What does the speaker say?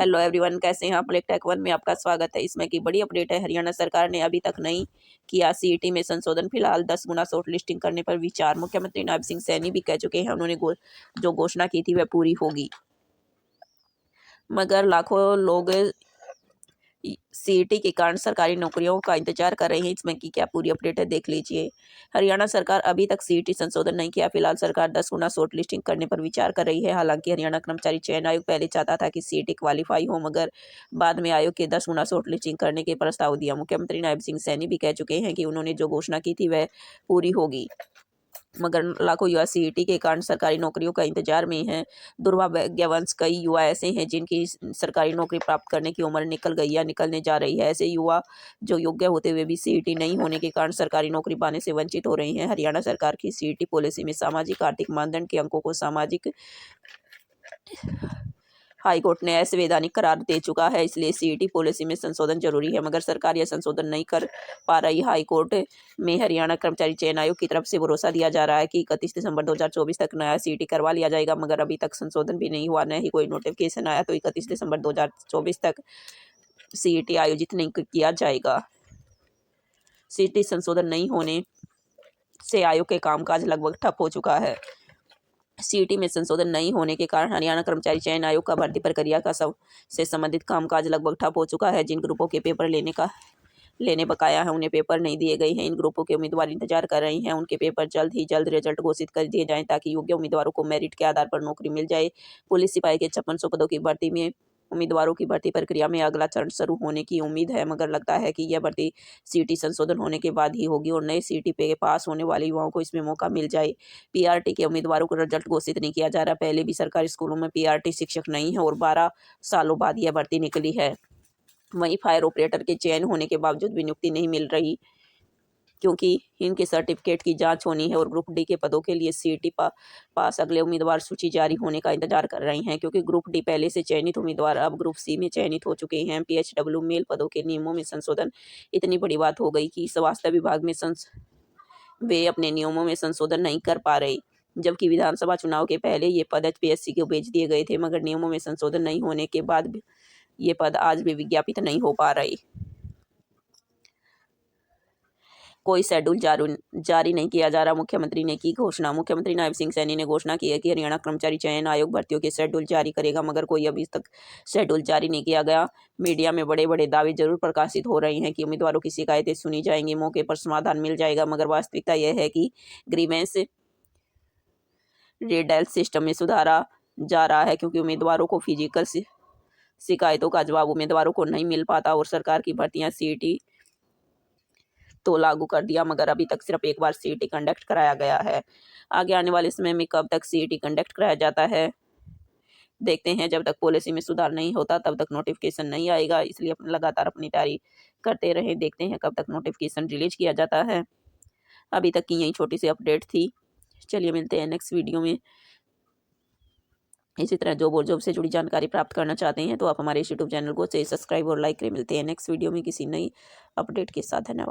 Hello everyone, कैसे हैं आप? टेक वन में आपका स्वागत है। इसमें की बड़ी अपडेट है। हरियाणा सरकार ने अभी तक नहीं किया सीईटी में संशोधन। फिलहाल 10 गुना शॉर्ट लिस्टिंग करने पर विचार। मुख्यमंत्री नवाब सिंह सैनी भी कह चुके हैं उन्होंने जो घोषणा की थी वह पूरी होगी, मगर लाखों लोग सीईटी के कारण सरकारी नौकरियों का इंतजार कर रहे हैं। इसमें की क्या पूरी अपडेट है, देख लीजिए। हरियाणा सरकार अभी तक सीईटी संशोधन नहीं किया। फिलहाल सरकार 10 गुना शॉर्ट लिस्टिंग करने पर विचार कर रही है। हालांकि हरियाणा कर्मचारी चयन आयोग पहले चाहता था कि सीईटी क्वालिफाई हो, मगर बाद में आयोग के 10 गुना शॉर्ट लिस्टिंग करने के प्रस्ताव दिया। मुख्यमंत्री नवाब सिंह सैनी भी कह चुके हैं कि उन्होंने जो घोषणा की थी वह पूरी होगी, मगर लाखों युवा सीईटी के कारण सरकारी नौकरियों का इंतजार में हैं। दुर्भाग्यवश कई युवा ऐसे हैं जिनकी सरकारी नौकरी प्राप्त करने की उम्र निकल गई या निकलने जा रही है। ऐसे युवा जो योग्य होते हुए भी सीईटी नहीं होने के कारण सरकारी नौकरी पाने से वंचित हो रहे हैं। हरियाणा सरकार की सीईटी पॉलिसी में सामाजिक आर्थिक मानदंड के अंकों को सामाजिक हाईकोर्ट ने असंवैधानिक करार दे चुका है, इसलिए सीईटी पॉलिसी में संशोधन जरूरी है, मगर सरकार यह संशोधन नहीं कर पा रही। हाईकोर्ट में हरियाणा कर्मचारी चयन आयोग की तरफ से भरोसा दिया जा रहा है कि 31 दिसंबर 2024 तक नया सीईटी करवा लिया जाएगा, मगर अभी तक संशोधन भी नहीं हुआ, न ही कोई नोटिफिकेशन आया। तो 31 दिसंबर 2024 तक सीईटी आयोजित नहीं किया जाएगा। सीईटी संशोधन नहीं होने से आयोग के कामकाज लगभग ठप हो चुका है। सीईटी में संशोधन नहीं होने के कारण हरियाणा कर्मचारी चयन आयोग का भर्ती प्रक्रिया का से संबंधित कामकाज लगभग ठप हो चुका है। जिन ग्रुपों के पेपर लेने बकाया है उन्हें पेपर नहीं दिए गए हैं। इन ग्रुपों के उम्मीदवार इंतजार कर रहे हैं उनके पेपर जल्द रिजल्ट घोषित कर दिए जाएं, ताकि योग्य उम्मीदवारों को मेरिट के आधार पर नौकरी मिल जाए। पुलिस सिपाही के 5600 पदों की भर्ती में उम्मीदवारों की भर्ती प्रक्रिया में अगला चरण शुरू होने की उम्मीद है, मगर लगता है कि यह भर्ती सीईटी संशोधन होने के बाद ही होगी और नए सीईटी पे पास होने वाले युवाओं को इसमें मौका मिल जाए। पीआरटी के उम्मीदवारों को रिजल्ट घोषित नहीं किया जा रहा। पहले भी सरकारी स्कूलों में पीआरटी शिक्षक नहीं है और 12 सालों बाद यह भर्ती निकली है। वहीं फायर ऑपरेटर के चयन होने के बावजूद भी नियुक्ति नहीं मिल रही, क्योंकि इनके सर्टिफिकेट की जांच होनी है और ग्रुप डी के पदों के लिए सीईटी पास अगले उम्मीदवार सूची जारी होने का इंतजार कर रहे हैं, क्योंकि ग्रुप डी पहले से चयनित उम्मीदवार अब ग्रुप सी में चयनित हो चुके हैं। पीएचडब्ल्यू मेल पदों के नियमों में संशोधन इतनी बड़ी बात हो गई कि स्वास्थ्य विभाग में वे अपने नियमों में संशोधन नहीं कर पा रहे, जबकि विधानसभा चुनाव के पहले ये पद एचपीएससी को भेज दिए गए थे, मगर नियमों में संशोधन नहीं होने के बाद ये पद आज भी विज्ञापित नहीं हो पा रहे। कोई शेड्यूल जारी नहीं किया जा रहा। मुख्यमंत्री ने की घोषणा। मुख्यमंत्री नवाब सिंह सैनी ने घोषणा की है कि हरियाणा कर्मचारी चयन आयोग भर्तियों के शेड्यूल जारी करेगा, मगर कोई अभी तक शेड्यूल जारी नहीं किया गया। मीडिया में बड़े बड़े दावे जरूर प्रकाशित हो रहे हैं कि उम्मीदवारों की शिकायतें सुनी जाएंगी, मौके पर समाधान मिल जाएगा, मगर वास्तविकता यह है कि ग्रीवेंस रेडल सिस्टम में सुधारा जा रहा है, क्योंकि उम्मीदवारों को फिजिकल शिकायतों का जवाब उम्मीदवारों को नहीं मिल पाता। और सरकार की भर्तियां सीईटी तो लागू कर दिया, मगर अभी तक सिर्फ एक बार सीईटी कंडक्ट कराया गया है। आगे आने वाले समय में कब तक सीईटी कंडक्ट कराया जाता है देखते हैं। जब तक पॉलिसी में सुधार नहीं होता तब तक नोटिफिकेशन नहीं आएगा, इसलिए लगातार अपनी तैयारी करते रहें। देखते हैं कब तक नोटिफिकेशन रिलीज किया जाता है। अभी तक की यही छोटी सी अपडेट थी। चलिए मिलते हैं नेक्स्ट वीडियो में। इसी तरह जॉब से जुड़ी जानकारी प्राप्त करना चाहते हैं तो आप हमारे यूट्यूब चैनल को सब्सक्राइब और लाइक करें। मिलते हैं नेक्स्ट वीडियो में किसी नई अपडेट के साथ। धन्यवाद।